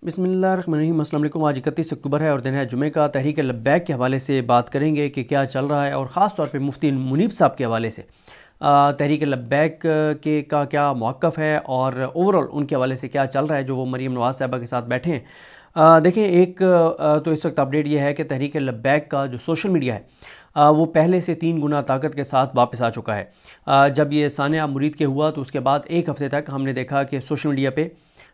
बिस्मिल्लाहिर्रहमानिर्रहीम। अस्सलाम वालेकुम। आज 31 अक्टूबर है और दिन है जुमे का। तहरीक लब्बैक के हवाले से बात करेंगे कि क्या चल रहा है और ख़ास तौर पे मुफ्ती मुनीब साहब के हवाले से तहरीक लब्बैक के का क्या मौक़िफ़ है और ओवरऑल उनके हवाले से क्या चल रहा है जो वो मरीम नवाज़ साहिबा के साथ बैठे हैं। देखें, एक तो इस वक्त अपडेट ये है कि तहरीक लब्बैक का जो सोशल मीडिया है वो पहले से 3 गुना ताकत के साथ वापस आ चुका है। जब ये सानिया मुरीद के हुआ तो उसके बाद एक हफ़्ते तक हमने देखा कि सोशल मीडिया पे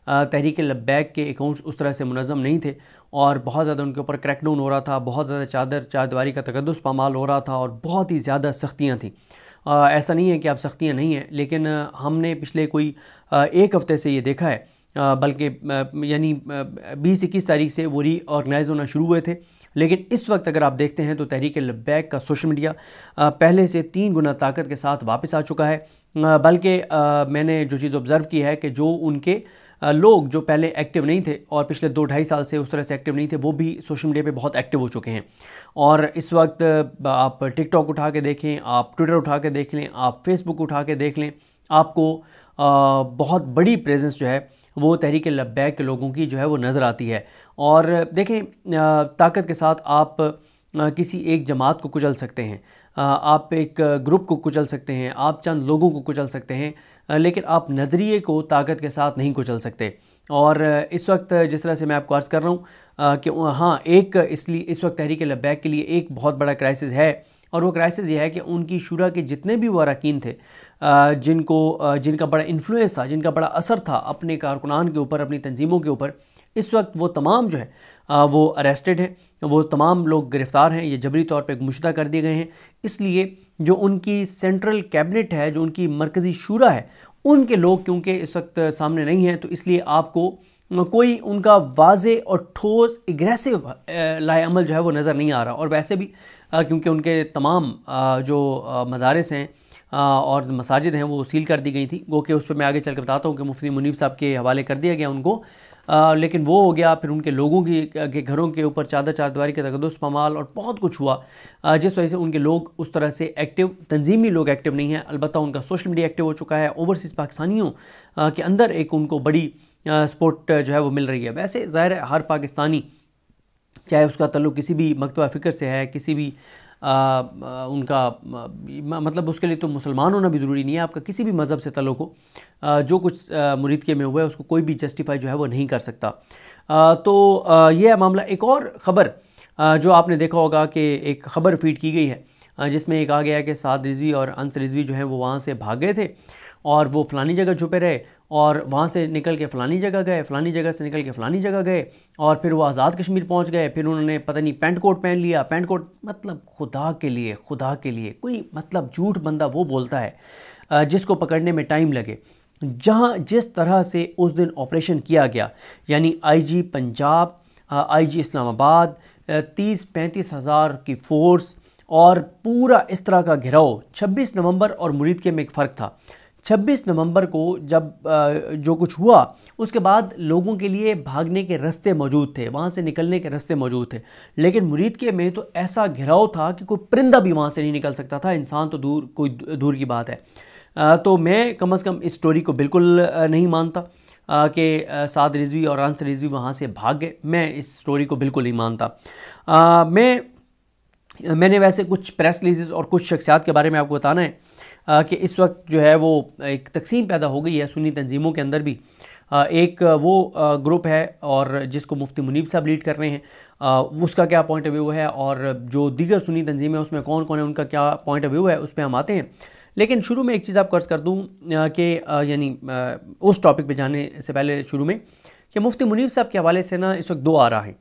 तहरीक लब्बैक के अकाउंट्स उस तरह से मुनज़्ज़म नहीं थे और बहुत ज़्यादा उनके ऊपर क्रैकडाउन हो रहा था, बहुत ज़्यादा चारदीवारी का तकद्दुस पामाल हो रहा था और बहुत ही ज़्यादा सख्तियाँ थीं। ऐसा नहीं है कि अब सख्तियाँ नहीं हैं, लेकिन हमने पिछले कोई एक हफ़्ते से ये देखा है, बल्कि यानी 20-21 तारीख से वो रीऑर्गेनाइज़ होना शुरू हुए थे। लेकिन इस वक्त अगर आप देखते हैं तो तहरीक लब्बैक का सोशल मीडिया पहले से 3 गुना ताकत के साथ वापस आ चुका है। बल्कि मैंने जो चीज़ ऑब्ज़र्व की है कि जो उनके लोग जो पहले एक्टिव नहीं थे और पिछले 2-2.5 साल से उस तरह से एक्टिव नहीं थे, वो भी सोशल मीडिया पे बहुत एक्टिव हो चुके हैं। और इस वक्त आप टिकटॉक उठा के देखें, आप ट्विटर उठा के देख लें, आप फेसबुक उठा के देख लें, आपको बहुत बड़ी प्रेजेंस जो है वो तहरीक लब्बैक के लोगों की जो है वो नज़र आती है। और देखें, ताकत के साथ आप किसी एक जमात को कुचल सकते हैं, आप एक ग्रुप को कुचल सकते हैं, आप चंद लोगों को कुचल सकते हैं, लेकिन आप नज़रिए को ताकत के साथ नहीं कुचल सकते। और इस वक्त जिस तरह से मैं आपको अर्ज़ कर रहा हूँ कि हाँ, एक इसलिए इस वक्त तहरीक लब्बैक के लिए एक बहुत बड़ा क्राइसिस है और वो क्राइसिस ये है कि उनकी शुरा के जितने भी वो अरकान थे जिनका बड़ा इन्फ्लुएंस था, जिनका बड़ा असर था अपने कारकुनान के ऊपर, अपनी तंजीमों के ऊपर, इस वक्त वो तमाम जो है वो अरेस्टेड हैं, वो तमाम लोग गिरफ़्तार हैं, ये जबरी तौर पे गुमशुदा कर दिए गए हैं। इसलिए जो उनकी सेंट्रल कैबिनेट है, जो उनकी मरकज़ी शूरा है, उनके लोग क्योंकि इस वक्त सामने नहीं हैं, तो इसलिए आपको कोई उनका वाज़े और ठोस एग्रेसिव लाएअमल जो है वो नज़र नहीं आ रहा। और वैसे भी क्योंकि उनके तमाम जो मदारिस हैं और मसाजिद हैं वो सील कर दी गई थी, गो कि उस पर मैं आगे चल कर बताता हूँ कि मुफ्ती मुनीब साहब के हवाले कर दिया गया उनको। लेकिन वो हो गया, फिर उनके लोगों के घरों के ऊपर चारदीवारी के तकद्दुस पामाल और बहुत कुछ हुआ, जिस वजह से उनके लोग उस तरह से एक्टिव, तंजीमी लोग एक्टिव नहीं हैं। अलबत्ता उनका सोशल मीडिया एक्टिव हो चुका है। ओवरसीज़ पाकिस्तानियों के अंदर एक उनको बड़ी सपोर्ट जो है वो मिल रही है। वैसे ज़ाहिर है हर पाकिस्तानी, चाहे उसका तल्लुक़ किसी भी मकतबा फ़िक्र से है, किसी भी उनका मतलब उसके लिए तो मुसलमान होना भी ज़रूरी नहीं है, आपका किसी भी मज़हब से तल्लुक़ हो, जो कुछ मुरीद के में हुआ है उसको कोई भी जस्टिफाई जो है वो नहीं कर सकता। तो यह मामला। एक और ख़बर जो आपने देखा होगा कि एक ख़बर फीड की गई है जिसमें एक आ गया कि साद रिजवी और अंस रिजवी जो हैं वो वहाँ से भाग गए थे और वो फ़लानी जगह छुपे रहे और वहाँ से निकल के फ़लानी जगह गए, फ़लानी जगह से निकल के फ़लानी जगह गए और फिर वो आज़ाद कश्मीर पहुँच गए। फिर उन्होंने पता नहीं पेंट कोट पहन लिया। पेंट कोट मतलब खुदा के लिए कोई मतलब झूठ बंदा वो बोलता है जिसको पकड़ने में टाइम लगे। जहाँ जिस तरह से उस दिन ऑपरेशन किया गया, यानी IG पंजाब, IG इस्लामाबाद, 30-35 हज़ार की फ़ोर्स और पूरा इस तरह का घिराव। 26 नवंबर और मुरीद के में एक फ़र्क था। 26 नवंबर को जब जो कुछ हुआ उसके बाद लोगों के लिए भागने के रास्ते मौजूद थे, वहाँ से निकलने के रास्ते मौजूद थे, लेकिन मुरीद के में तो ऐसा घिराव था कि कोई परिंदा भी वहाँ से नहीं निकल सकता था, इंसान तो कोई दूर की बात है। तो मैं कम अज़ कम इस स्टोरी को बिल्कुल नहीं मानता कि साद रिजवी और अंस रिजवी वहाँ से भाग गए। मैं इस स्टोरी को बिल्कुल नहीं मानता। मैंने वैसे कुछ प्रेस रिलीज़ और कुछ शख्सियात के बारे में आपको बताना है कि इस वक्त जो है वो एक तकसीम पैदा हो गई है सुन्नी तंजीमों के अंदर भी। एक वो ग्रुप है और जिसको मुफ्ती मुनीब साहब लीड कर रहे हैं, उसका क्या पॉइंट ऑफ व्यू है और जो दीगर सुन्नी तंजीम है उसमें कौन कौन है, उनका क्या पॉइंट ऑफ व्यू है, उस पर हम आते हैं। लेकिन शुरू में एक चीज़ आपको अर्ज़ कर दूँ कि यानी उस टॉपिक पे जाने से पहले शुरू में कि मुफ्ती मुनीब साहब के हवाले से ना इस वक्त 2 आ रहा है।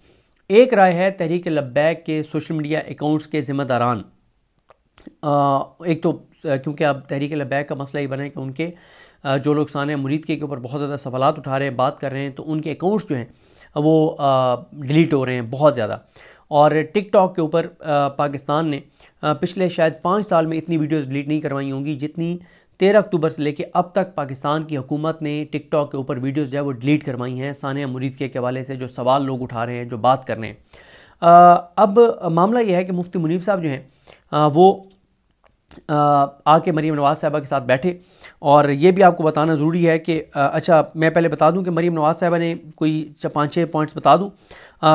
एक राय है तहरीक लब्बैक के सोशल मीडिया अकाउंट्स के ज़िम्मेदारान। एक तो क्योंकि अब तहरीक लब्बैक का मसला ही बना है कि उनके जो लोग सानिया मुरीद के ऊपर बहुत ज़्यादा सवालात उठा रहे हैं, बात कर रहे हैं, तो उनके अकाउंट्स जो हैं वो डिलीट हो रहे हैं बहुत ज़्यादा। और टिकटॉक के ऊपर पाकिस्तान ने पिछले शायद 5 साल में इतनी वीडियोज़ डिलीट नहीं करवाई होंगी जितनी 13 अक्टूबर से लेकर अब तक पाकिस्तान की हुकूमत ने टिकटॉक के ऊपर वीडियोज़ जो है वो डिलीट करवाई हैं सानिया मुरीद के हवाले से, जो सवाल लोग उठा रहे हैं, जो बात कर रहे हैं। अब मामला यह है कि मुफ्ती मुनीब साहब जो हैं वो आके मरीम नवाज़ साहिबा के साथ बैठे। और ये भी आपको बताना ज़रूरी है कि अच्छा मैं पहले बता दूं कि मरीम नवाज़ साहिबा ने कोई 5-6 पॉइंट्स बता दूं,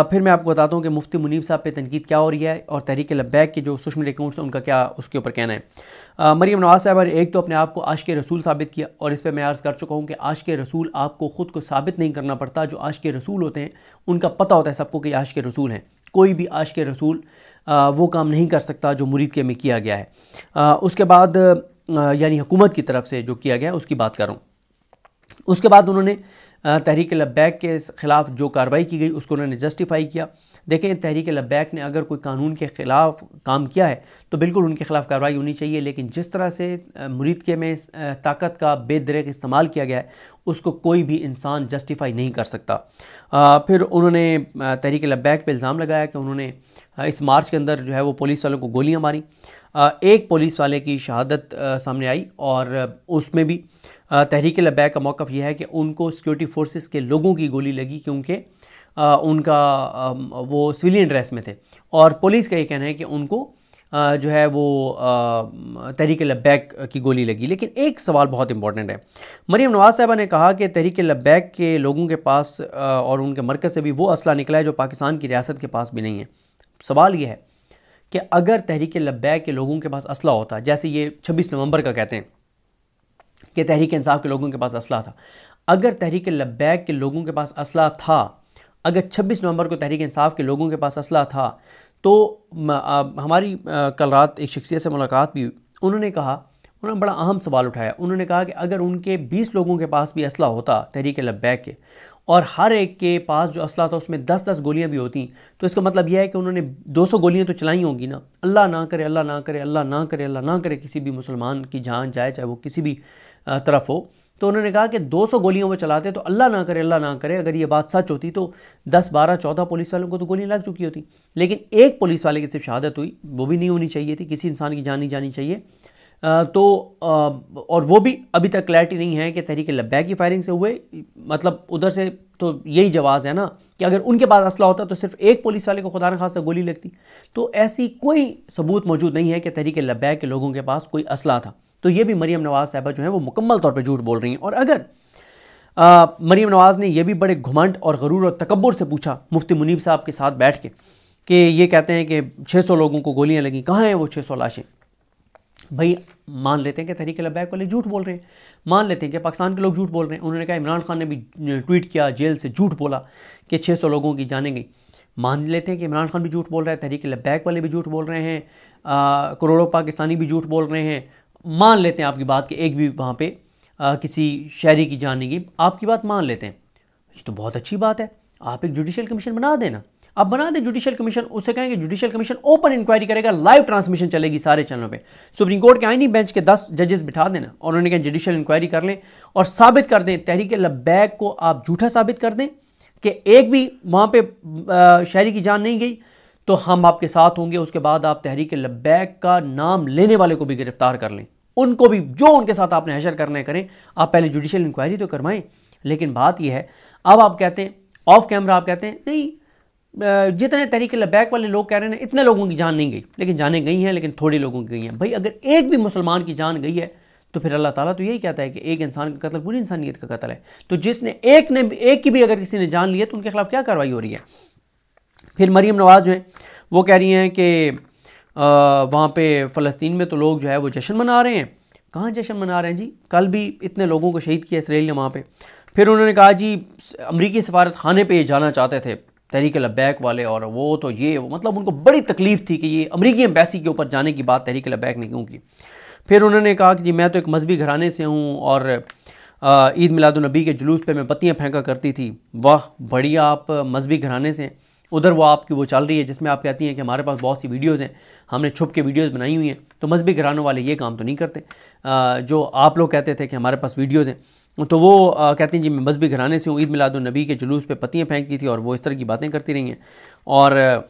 फिर मैं आपको बताता हूं कि मुफ्ती मुनीब साहब पे तनकीद क्या हो रही है और तहरीक लब्बैक के जो सोशल मीडिया अकाउंट्स हैं उनका क्या उसके ऊपर कहना है। मरीम नवाज़ साहिबा ने एक तो अपने आप को आशिक़ रसूल साबित किया, और इस पर मैं अर्ज़ कर चुका हूँ कि आशिक़ रसूल आपको ख़ुद को साबित नहीं करना पड़ता। जो आशिक़ रसूल होते हैं उनका पता होता है सबको कि आशिक़ रसूल हैं। कोई भी आशिक़ रसूल वो काम नहीं कर सकता जो मुरीद के में किया गया है। उसके बाद यानी हुकूमत की तरफ से जो किया गया है उसकी बात कर रहा हूँ। उसके बाद उन्होंने तहरीक लब्बैक के ख़िलाफ़ जो कार्रवाई की गई उसको उन्होंने जस्टिफाई किया। देखें, तहरीक लब्बैक ने अगर कोई कानून के ख़िलाफ़ काम किया है तो बिल्कुल उनके ख़िलाफ़ कार्रवाई होनी चाहिए, लेकिन जिस तरह से मुरीद के में ताकत का बेदरेग इस्तेमाल किया गया है उसको कोई भी इंसान जस्टिफाई नहीं कर सकता। फिर उन्होंने तहरीक लब्बैक पे इल्ज़ाम लगाया कि उन्होंने इस मार्च के अंदर जो है वो पुलिस वालों को गोलियाँ मारी। एक पुलिस वाले की शहादत सामने आई, और उसमें भी तहरीक लब्बैक का मौक़िफ़ यह है कि उनको सिक्योरिटी फोर्सेस के लोगों की गोली लगी क्योंकि उनका वो सिविलियन ड्रेस में थे, और पुलिस का ये कहना है कि उनको जो है वो तहरीक लब्बैक की गोली लगी। लेकिन एक सवाल बहुत इंपॉर्टेंट है। मरीम नवाज़ साहिबा ने कहा कि तहरीक लब्बैक के लोगों के पास और उनके मरकज़ से भी वो असला निकला है जो पाकिस्तान की रियासत के पास भी नहीं है। सवाल ये है कि अगर तहरीक लब्बैक के लोगों के पास असला होता, जैसे ये 26 नवंबर का कहते हैं कि तहरीक इंसाफ के लोगों के पास असला था, अगर तहरीक लब्बैक के लोगों के पास असला था, अगर 26 नवंबर को तहरीक इंसाफ के लोगों के पास असला था, तो हमारी कल रात एक शख्सियत से मुलाकात भी हुई। उन्होंने बड़ा अहम सवाल उठाया। उन्होंने कहा कि अगर उनके 20 लोगों के पास भी असला होता तहरीक लब्बैक के, और हर एक के पास जो असला था उसमें 10-10 गोलियां भी होती, तो इसका मतलब यह है कि उन्होंने 200 गोलियां तो चलाई होंगी ना। अल्लाह ना करे, अल्लाह ना करे, अल्लाह ना करे, अल्लाह ना करे किसी भी मुसलमान की जान जाए, चाहे वो किसी भी तरफ हो। तो उन्होंने कहा कि 200 गोलियां वो चलाते, तो अल्लाह ना करे, अल्लाह ना करे, अगर ये बात सच होती तो 10, 12, 14 पुलिस वालों को तो गोलियां लग चुकी होती। लेकिन एक पुलिस वाले की सिर्फ शहादत हुई, वो भी नहीं होनी चाहिए थी, किसी इंसान की जान नहीं जानी चाहिए। और वो भी अभी तक क्लैरिटी नहीं है कि तहरीक लब्बैक की फायरिंग से हुए, मतलब उधर से तो यही जवाज़ है ना कि अगर उनके पास असला होता तो सिर्फ एक पुलिस वाले को खुदा न खास्ता गोली लगती। तो ऐसी कोई सबूत मौजूद नहीं है कि तहरीक लब्बैक के लोगों के पास कोई असला था। तो ये भी मरीम नवाज़ साहिबा जो है वो मुकम्मल तौर पर झूठ बोल रही हैं। और अगर मरीम नवाज़ ने यह भी बड़े घुमंड और गरूर और तकब्बुर से पूछा मुफ्ती मुनीब साहब के साथ बैठ के कि ये कहते हैं कि 600 लोगों को गोलियां लगी, कहाँ हैं वो 600 लाशें? भाई मान लेते हैं कि तहरीक लब्बैक वाले झूठ बोल रहे हैं, मान लेते हैं कि पाकिस्तान के लोग झूठ बोल रहे हैं। उन्होंने कहा इमरान खान ने भी ट्वीट किया जेल से झूठ बोला कि 600 लोगों की जानें गई। मान लेते हैं कि इमरान खान भी झूठ बोल रहा है, तहरीक लब्बैक वाले भी झूठ बोल रहे हैं, करोड़ों पाकिस्तानी भी झूठ बोल रहे हैं। मान लेते हैं आपकी बात कि एक भी वहाँ पे किसी शहरी की जान नहीं गई, आपकी बात मान लेते हैं, ये तो बहुत अच्छी बात है। आप एक जुडिशल कमीशन बना देना, अब बना दे जुडिशल कमीशन, उससे कहेंगे जुडिशल कमीशन ओपन इंक्वायरी करेगा, लाइव ट्रांसमिशन चलेगी सारे चैनलों पे। सुप्रीम कोर्ट के आईनी बेंच के 10 जजेस बिठा देना और उन्होंने कहा जुडिशल इंक्वायरी कर लें और साबित कर दें, तहरीक लब्बैक को आप झूठा साबित कर दें कि एक भी वहाँ पे शहरी की जान नहीं गई, तो हम आपके साथ होंगे। उसके बाद आप तहरीक लब्बैक का नाम लेने वाले को भी गिरफ्तार कर लें, उनको भी जो उनके साथ आपने हशर करना है करें, आप पहले जुडिशल इंक्वायरी तो करवाएं। लेकिन बात यह है, अब आप कहते हैं ऑफ कैमरा, आप कहते हैं नहीं जितने तहरीक लब्बैक वाले लोग कह रहे हैं इतने लोगों की जान नहीं गई, लेकिन जानें गई हैं, लेकिन थोड़ी लोगों की गई हैं। भाई अगर एक भी मुसलमान की जान गई है तो फिर अल्लाह ताला तो यही कहता है कि एक इंसान का कत्ल पूरी इंसानियत का कत्ल है। तो जिसने एक की भी अगर किसी ने जान ली है तो उनके खिलाफ क्या कार्रवाई हो रही है? फिर मरीम नवाज़ जो है वो कह रही हैं कि वहाँ पे फ़लस्तीन में तो लोग जो है वो जश्न मना रहे हैं। कहाँ जश्न मना रहे हैं जी? कल भी इतने लोगों को शहीद किया इसराइल ने वहाँ पे। फिर उन्होंने कहा जी अमरीकी सफारत खाने पे जाना चाहते थे तहरीक लब्बैक वाले, और वो तो ये मतलब उनको बड़ी तकलीफ़ थी कि ये अमरीकी एम्बेसी के ऊपर जाने की बात तहरीक लब्बैक ने क्यों की। फिर उन्होंने कहा कि जी मैं तो एक मजहबी घराने से हूँ और ईद मिलादुन्नबी के जुलूस पे मैं पत्तियाँ फेंका करती थी। वाह बढ़िया, आप मजहबी घराने से। उधर वो आपकी वो चल रही है जिसमें आप कहती हैं कि हमारे पास बहुत सी वीडियोज़ हैं, हमने छुप के वीडियोज़ बनाई हुई हैं। तो मजहबी घरानों वाले ये काम तो नहीं करते। जो आप लोग कहते थे कि हमारे पास वीडियोज़ हैं, तो वो कहते हैं जी मैं मजहबी घराने से हूँ, ईद मिलादुन्नबी के जुलूस पे पत्तियाँ फेंकती थी, और वो इस तरह की बातें करती रही हैं। और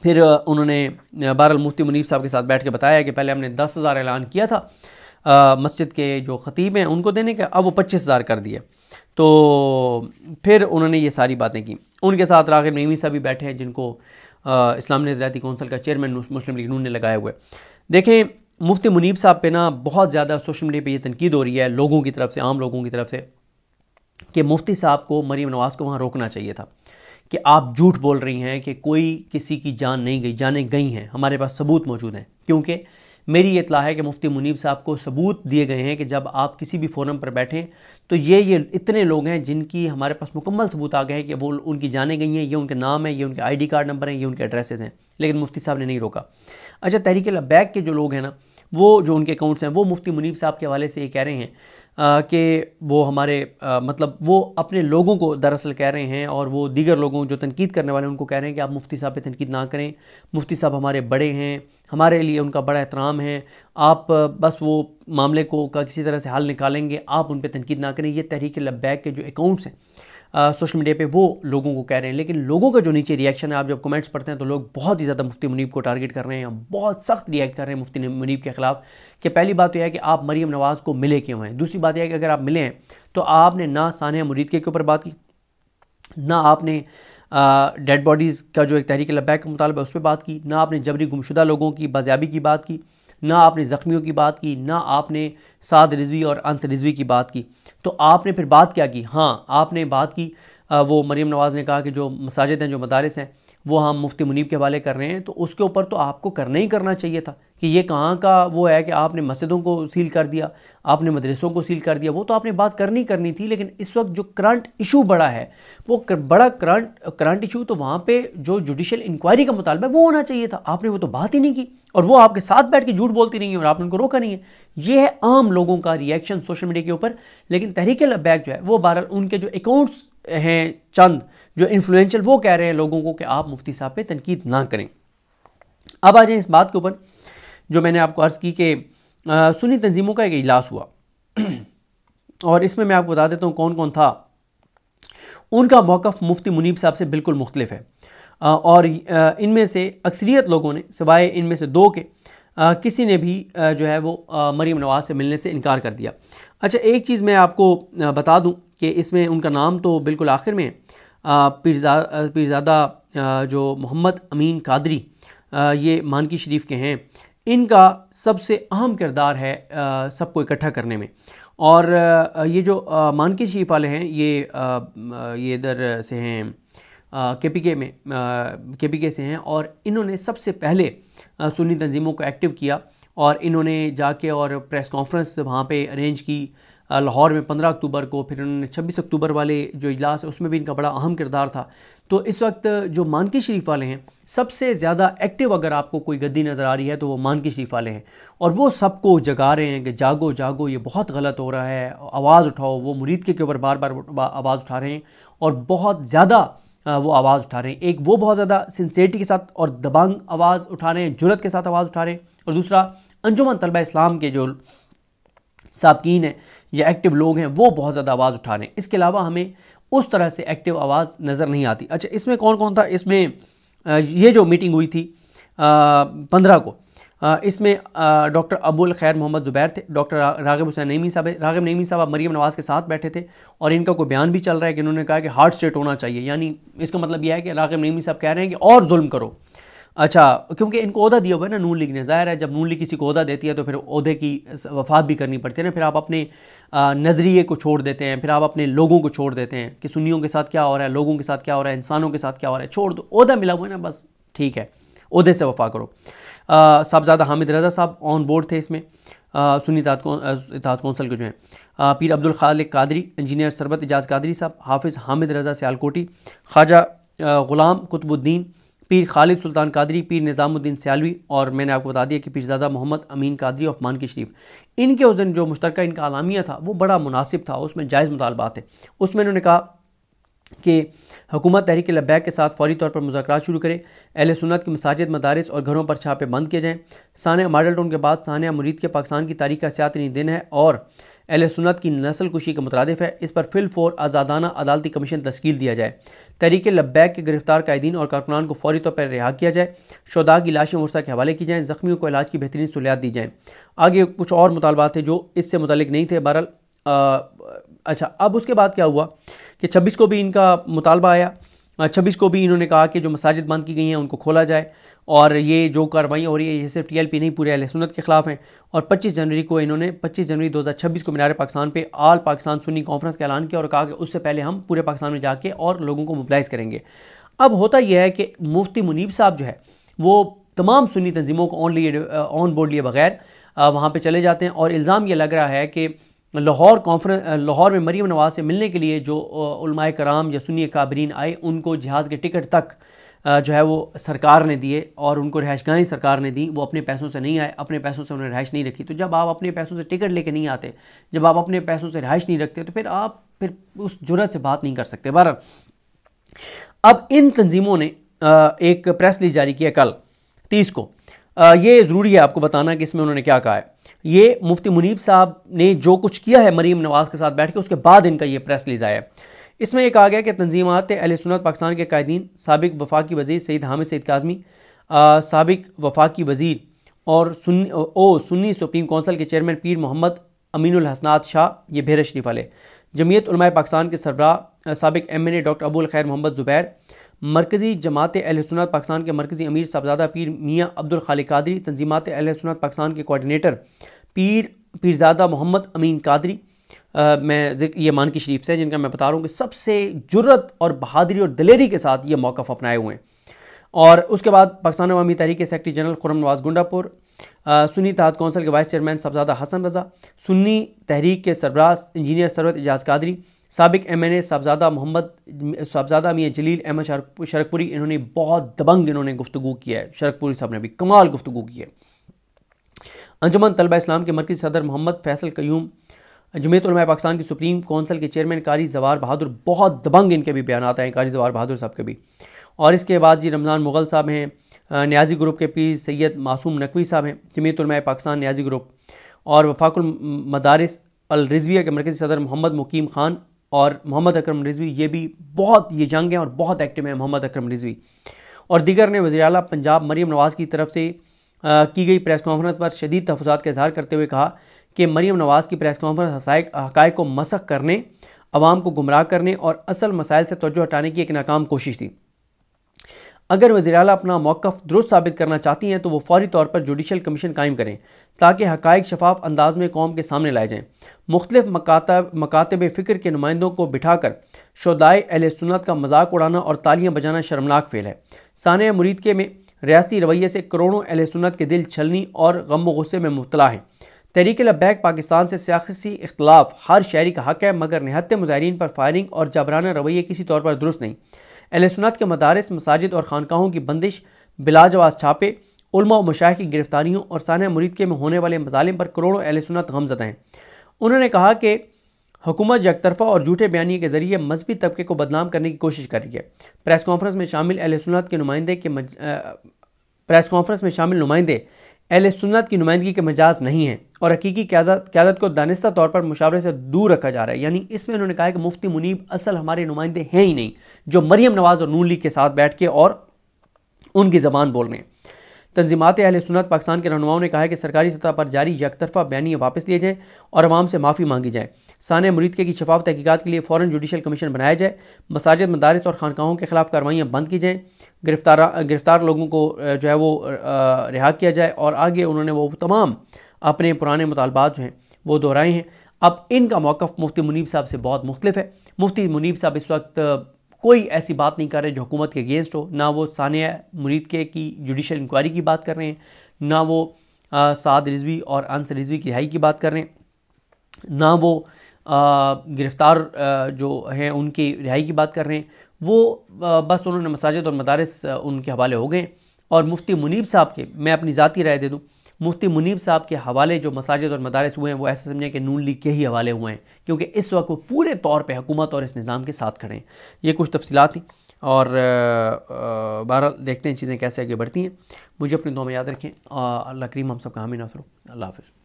फिर उन्होंने बहरहाल मुफ्ती मुनीब साहब के साथ बैठ के बताया कि पहले हमने 10,000 ऐलान किया था मस्जिद के जो ख़तीब हैं उनको देने का, अब वो 25,000 कर दिए। तो फिर उन्होंने ये सारी बातें की। उनके साथ राग़िब नईमी साहब भी बैठे हैं जिनको इस्लामी नज़रियाती कौंसिल का चेयरमैन मुस्लिम लीग नून ने लगाया हुआ है। देखें मुफ्ती मुनीब साहब पे ना बहुत ज़्यादा सोशल मीडिया पे ये तनकीद हो रही है लोगों की तरफ से, आम लोगों की तरफ से, कि मुफ्ती साहब को, मरीम नवाज़ को वहाँ रोकना चाहिए था कि आप झूठ बोल रही हैं कि कोई किसी की जान नहीं गई, जानें गई हैं, हमारे पास सबूत मौजूद हैं। क्योंकि मेरी ये इत्तला है कि मुफ्ती मुनीब साहब को सबूत दिए गए हैं कि जब आप किसी भी फोरम पर बैठें तो ये इतने लोग हैं जिनकी हमारे पास मुकम्मल सबूत आ गए हैं कि वो उनकी जानें गई हैं, ये उनके नाम है, ये उनके ID कार्ड नंबर हैं, ये उनके एड्रेसेस हैं, लेकिन मुफ्ती साहब ने नहीं रोका। अच्छा, तहरीक लब्बैक के जो लोग हैं ना, वो जो उनके अकाउंट्स हैं, वो मुफ्ती मुनीब साहब के हवाले से ये कह रहे हैं कि वो हमारे मतलब वो अपने लोगों को दरअसल कह रहे हैं, और वो दीगर लोगों जो तनकीद करने वाले हैं उनको कह रहे हैं कि आप मुफ्ती साहब पे तनकीद ना करें, मुफ्ती साहब हमारे बड़े हैं, हमारे लिए उनका बड़ा एहतराम है, आप बस वो मामले को का किसी तरह से हल निकालेंगे, आप उन पर तनकीद ना करें। ये तहरीक लब्बैक के जो अकाउंट्स हैं सोशल मीडिया पे, वो लोगों को कह रहे हैं। लेकिन लोगों का जो नीचे रिएक्शन है, आप जब कमेंट्स पढ़ते हैं तो लोग बहुत ही ज़्यादा मुफ्ती मुनीब को टारगेट कर रहे हैं, बहुत सख्त रिएक्ट कर रहे हैं मुफ्ती मुनीब के ख़िलाफ़। कि पहली बात तो यह है कि आप मरीम नवाज़ को मिले क्यों हैं, दूसरी बात यह है कि अगर आप मिले हैं तो आपने ना सानिया मुरीद के ऊपर बात की, ना आपने डेड बॉडीज़ का जो एक तहरीक लब्बैक का मुतालबा है उस पर बात की, ना आपने जबरी गुमशुदा लोगों की बाज़ियाबी की बात की, ना आपने ज़ख्मियों की बात की, ना आपने साद रिजवी और अंस रिजवी की बात की। तो आपने फिर बात क्या की? हाँ, आपने बात की, वो मरीम नवाज़ ने कहा कि जो मसाजिद हैं, जो मदारिस हैं, वो हम मुफ्ती मुनीब के हवाले कर रहे हैं। तो उसके ऊपर तो आपको करना ही करना चाहिए था कि ये कहाँ का वो है कि आपने मस्जिदों को सील कर दिया, आपने मदरसों को सील कर दिया, वो तो आपने बात करनी थी। लेकिन इस वक्त जो करंट इशू बड़ा है, वो बड़ा करंट इशू, तो वहाँ पे जो जुडिशल इंक्वायरी का मुतालबा है वो होना चाहिए था, आपने वो तो बात ही नहीं की, और वो आपके साथ बैठ के झूठ बोलती रही है और आपने उनको रोका नहीं है। ये है आम लोगों का रिएक्शन सोशल मीडिया के ऊपर। लेकिन तहरीक लब्बैक जो है वो बहरहाल उनके जो अकाउंट्स हैं चंद जो इन्फ्लुएंशियल, वो कह रहे हैं लोगों को कि आप मुफ्ती साहब पे तनकीद ना करें। अब आ जाए इस बात के ऊपर जो मैंने आपको अर्ज़ की कि सुन्नी तंजीमों का एक इजलास हुआ और इसमें मैं आपको बता देता हूँ कौन कौन था। उनका मौक़िफ़ मुफ्ती मुनीब साहब से बिल्कुल मुख्तलिफ है, और इनमें से अक्सरियत लोगों ने, सिवाय इनमें से दो के, किसी ने भी जो है वो मरीम नवाज़ से मिलने से इनकार कर दिया। अच्छा, एक चीज़ मैं आपको बता दूं कि इसमें उनका नाम तो बिल्कुल आखिर में है, पीरज़ादा जो मोहम्मद अमीन कादरी, ये मानकी शरीफ के हैं। इनका सबसे अहम किरदार है सबको इकट्ठा करने में। और ये जो मानकी शरीफ वाले हैं, ये इधर से हैं, KPK से हैं, और इन्होंने सबसे पहले सुन्नी तंजीमों को एक्टिव किया, और इन्होंने जाके और प्रेस कॉन्फ्रेंस वहाँ पे अरेंज की लाहौर में 15 अक्टूबर को। फिर उन्होंने 26 अक्टूबर वाले जो इजलास है उसमें भी इनका बड़ा अहम किरदार था। तो इस वक्त जो मानकी शरीफ वाले हैं सबसे ज़्यादा एक्टिव, अगर आपको कोई गद्दी नज़र आ रही है तो वो मानकी शरीफ वाले हैं, और वो सबको जगा रहे हैं कि जागो जागो, ये बहुत गलत हो रहा है, आवाज़ उठाओ। वो मुरीद के ऊपर बार बार आवाज़ उठा रहे हैं, और बहुत ज़्यादा वो आवाज़ उठा रहे हैं। एक वो बहुत ज़्यादा सिंसेरिटी के साथ और दबंग आवाज़ उठा रहे हैं, जुरत के साथ आवाज़ उठा रहे हैं, और दूसरा अंजुमन तलबा इस्लाम के जो साबकीन हैं या एक्टिव लोग हैं वो बहुत ज़्यादा आवाज़ उठा रहे हैं। इसके अलावा हमें उस तरह से एक्टिव आवाज़ नज़र नहीं आती। अच्छा, इसमें कौन कौन था? इसमें ये जो मीटिंग हुई थी 15 को, इसमें डॉक्टर अबुल खैर मोहम्मद ज़ुबैर थे, डॉक्टर राग़िब हुसैन नईमी साहब मरीम नवाज़ के साथ बैठे थे, और इनका कोई बयान भी चल रहा है कि इन्होंने कहा कि हार्ड स्टेट होना चाहिए। यानी इसका मतलब यह है कि राग़िब नईमी साहब कह रहे हैं कि और जुल्म करो। अच्छा, क्योंकि इनको ओहदा दिया हुआ है ना नून लीग ने, ज़ाहिर है जब नून लीग किसी को ओहदा देती है तो फिर ओहदे की वफात भी करनी पड़ती है ना। फिर आप अपने नज़रिए को छोड़ देते हैं, फिर आप अपने लोगों को छोड़ देते हैं कि सुन्नियों के साथ क्या हो रहा है, लोगों के साथ क्या हो रहा है, इंसानों के साथ क्या हो रहा है, छोड़ दो। ओहदा मिला हुआ है ना, बस ठीक है, ओहदे से वफा करो। साहबजादा हामिद रज़ा साहब ऑन बोर्ड थे इसमें, सुन्नी इत्तेहाद कौंसिल के जो हैं। पीर अब्दुल खालिक कादरी, इंजीनियर सरबत इजाज़ कादरी साहब, हाफिज़ हामिद रज़ा सियालकोटी, ख्वाजा ग़ुलाम कुतुबुद्दीन, पीर खालिद सुल्तान कादरी, पीर निज़ामुद्दीन सियालवी, और मैंने आपको बता दिया कि पीरज़ादा मोहम्मद अमीन कादरी ऑफ मानकी शरीफ। इनके उस दिन जो मुश्तरका इनका आलामिया था वो बड़ा मुनासिब था, उसमें जायज़ मुतालबात थे। उसमें इन्होंने कहा कि हुकूमत तहरीक लब्बैक के साथ फौरी तौर पर मुज़ाकरात शुरू करे, अहले सुन्नत के मसाजिद, मदारिस और घरों पर छापे बंद किए जाएँ। सानिया मॉडल टाउन के बाद सानिया मुरीद के पाकिस्तान की तारीख का सियाती दिन है और अहले सुन्नत की नस्ल कुशी का मुतरादिफ है। इस पर फिल फोर आज़ादाना अदालती कमीशन तश्कील दिया जाए। तहरीक लब्बैक के गिरफ्तार कायदीन और कारकुनान को फौरी तौर पर रिहा किया जाए। शुहदा की लाशें मुर्सा के हवाले की जाएँ। ज़ख्मियों को इलाज की बेहतरीन सहूलियात दी जाएँ। आगे कुछ और मुतालबात थे जो इससे मुतल्लिक नहीं थे। बहरहाल अच्छा, अब उसके बाद क्या हुआ कि 26 को भी इनका मुतालबा आया 26 को भी इन्होंने कहा कि जो मसाजिद बंद की गई हैं उनको खोला जाए, और ये जो कार्रवाई हो रही है ये सिर्फ TLP नहीं पूरे अहले सुन्नत के ख़िलाफ़ हैं। और 25 जनवरी को इन्होंने 25 जनवरी 2026 को मीनार पाकिस्तान पे आल पाकिस्तान सुन्नी कॉन्फ्रेंस का ऐलान किया और कहा कि उससे पहले हम पूरे पाकिस्तान में जाके और लोगों को मोबिलाइज़ करेंगे। अब होता यह है कि मुफ्ती मुनीब साहब जो है वो तमाम सुन्नी तंजीमों को ऑन बोर्ड लिए बगैर वहाँ पर चले जाते हैं, और इल्ज़ाम यह लग रहा है कि लाहौर में मरीम नवाज़ से मिलने के लिए जो उलमाए कराम या सुन्नी काबरीन आए उनको जहाज़ के टिकट तक जो है वो सरकार ने दिए, और उनको रिहाइशगाहें सरकार ने दी। वो अपने पैसों से नहीं आए, अपने पैसों से उन्होंने रिहाइश नहीं रखी। तो जब आप अपने पैसों से टिकट लेके नहीं आते, जब आप अपने पैसों से रिहाइश नहीं रखते, तो फिर आप उस जुर्रत से बात नहीं कर सकते। बहरहाल अब इन तंजीमों ने एक प्रेस रिलीज जारी किया कल 30 को। ये ज़रूरी है आपको बताना कि इसमें उन्होंने क्या कहा है। ये मुफ्ती मुनीब साहब ने जो कुछ किया है मरीम नवाज़ के साथ बैठ के, उसके बाद इनका ये प्रेस रिलीज आया है। इसमें एक कहा गया कि तंजीमात अहले सुन्नत पाकिस्तान के कायदीन, साबिक वफाकी वज़ीर सईद हामिद सईद काज़मी, साबिक वफाकी वज़ीर और सुन्नी सुप्रीम कौंसिल के चेयरमैन पीर मोहम्मद अमीनुल हसनात शाह, ये भेर शरीफ वाले, जमीयत उलमाए पाकिस्तान के सरबराह साबिक MNA डॉक्टर अबुल खैर मोहम्मद ज़ुबैर, मरकज़ी जमात अहले सुन्नत पाकिस्तान के मरकज़ी अमीर साहबजादा पीर मियाँ अब्दुल खालिक कादरी, तंजीमात अहले सुन्नत पाकिस्तान के कोऑर्डिनेटर पीरज़ादा मोहम्मद अमीन कादरी, मैं ये मान की शरीफ से जिनका मैं बता रहा हूँ कि सबसे जुर्रत और बहादुरी और दिलेरी के साथ ये मौक़िफ़ अपनाए हुए हैं। और उसके बाद पाकिस्तान अवामी तहरीक के सेक्रेटरी जनरल खुर्रम नवाज़ गुंडापुर, सुन्नी इत्तेहाद कौंसिल के वाइस चेयरमैन साहबजादा हसन रज़ा, सुन्नी तहरीक के सरबराह इंजीनियर सरवत एजाज़ कादरी, साबिक MNA साहबजादा मियाँ जलील अहमद शरकपुरी, इन्होंने बहुत दबंग इन्होंने गुफ्तगू किया है। शरकपुरी साहब ने भी कमाल गुफ्तगू की है। अंजुमन तलबा इस्लाम के मरकज़ी सदर मोहम्मद फैसल कयूम, जमीयत उलमाए पाकिस्तान की सुप्रीम कौंसिल के चेयरमैन कारी जवार बहादुर, बहुत दबंग इनके भी बयान आते हैं कारी जवार बहादुर साहब के भी। और इसके बाद जी रमज़ान मुग़ल साहब हैं, न्याजी ग्रुप के पीर सैयद मासूम नकवी साहब हैं, जमीयत उलमाए पाकिस्तान न्याजी ग्रुप। और वफाकुल मदारिस अल रिजविया के मरकज़ी सदर मोहम्मद मुकीम ख़ान और मोहम्मद अकरम रिजवी, ये भी बहुत ये जंग हैं और बहुत एक्टिव हैं मोहम्मद अकरम रिजवी। और दीगर ने वज़ीर आला पंजाब मरीम नवाज़ की तरफ से की गई प्रेस कॉन्फ्रेंस पर शदीद तहफ़्फ़ुज़ात का इज़हार करते हुए कहा कि मरीम नवाज़ की प्रेस कॉन्फ्रेंस हक़ाइक़ को मसख़ करने, अवाम को गुमराह करने और असल मसाइल से तवज्जो हटाने की एक नाकाम कोशिश थी। अगर वज़ीर आला अपना मौक़िफ़ दुरुस्त साबित करना चाहती हैं तो वो फ़ौरी तौर पर जुडिशल कमीशन कायम करें ताकि हक़ाइक़ शफ़ाफ़ अंदाज में कौम के सामने लाए जाएँ। मुख्तलिफ़ मकातब फ़िक्र के नुमाइंदों को बिठाकर शुहदाए अहले सुन्नत का मजाक उड़ाना और तालियाँ बजाना शर्मनाक फ़ेल है। सानिया मुरीद में रियासती रवैये से करोड़ों अहले सुन्नत के दिल छलनी और गम व गुस्से में मुब्तला हैं। तहरीक लब्बैक पाकिस्तान से सियासी इख्तलाफ हर शहरी का हक़ है, मगर निहत्ते मुज़ाहिरीन पर फायरिंग और जबराना रवैये किसी तौर पर दुरुस्त नहीं। अहले सुन्नत के मदारिस, मसाजिद और खानकाहों की बंदिश, बिलाजवाज़ छापे, उलमा व मशाइख की गिरफ्तारियों और सानिया मुरीद में होने वाले मज़ालिम पर करोड़ों अहले सुन्नत गमज़दा हैं। उन्होंने कहा कि हुकूमत एकतरफ़ा और झूठे बयानी के ज़रिए मजहबी तबके को बदनाम करने की कोशिश कर रही है। प्रेस कॉन्फ्रेंस में शामिल अहले सुन्नत की नुमाइंदगी के मजाज नहीं है और हकीकी क़यादत को दानिस्ता तौर पर मुशावरे से दूर रखा जा रहा है। यानी इसमें उन्होंने कहा है कि मुफ्ती मुनीब असल हमारे नुमाइंदे हैं ही नहीं, जो मरीम नवाज़ और नून लीग के साथ बैठ के और उनकी ज़बान बोल रहे हैं। तंजीमात अहले सुन्नत पाकिस्तान के रहनुमाओं ने कहा है कि सरकारी सतह पर जारी यकतरफ़ा बयानियाँ वापस लिए जाएँ और अवाम से माफ़ी मांगी जाए। सानिया मुरीद की शफाफ तहकीकात के लिए फ़ौरन जुडिशल कमीशन बनाया जाए। मसाजिद, मदारिस और खानकाहों के ख़िलाफ़ कार्रवाइयाँ बंद की जाएँ। गिरफ्तार लोगों को जो है वो रिहा किया जाए। और आगे उन्होंने वो तमाम अपने पुराने मुतालबात जो हैं वो दोहराए हैं। अब इनका मौक़िफ़ मुफ्ती मुनीब साहब से बहुत मुख्तलिफ है। मुफ्ती मुनीब साहब इस वक्त कोई ऐसी बात नहीं कर रहे जो हुकूमत के अगेंस्ट हो। ना वो सानिया मुरीद की जुडिशल इंक्वायरी की बात कर रहे हैं, ना वो साद रिजवी और अंस रिजवी की रिहाई की बात कर रहे हैं, ना वो गिरफ़्तार जो हैं उनकी रिहाई की बात कर रहे हैं। वो बस उन्होंने मसाजिद और मदारिस उनके हवाले हो गए। और मुफ्ती मुनीब साहब के, मैं अपनी ज़ाती राय दे दूँ, मुफ्ती मुनीब साहब के हवाले जो मसाजिद और मदारिस हुए हैं वो ऐसे समझें कि नून लीग के ही हवाले हुए हैं, क्योंकि इस वक्त वो पूरे तौर पे हुकूमत और इस निज़ाम के साथ खड़े हैं। ये कुछ तफसीलात थी और बहरहाल देखते हैं चीज़ें कैसे आगे बढ़ती हैं। मुझे अपनी दुआ में याद रखें। अल्लाह करीम हम सब का हामी नासर हो। अल्लाह हाफ़िज़।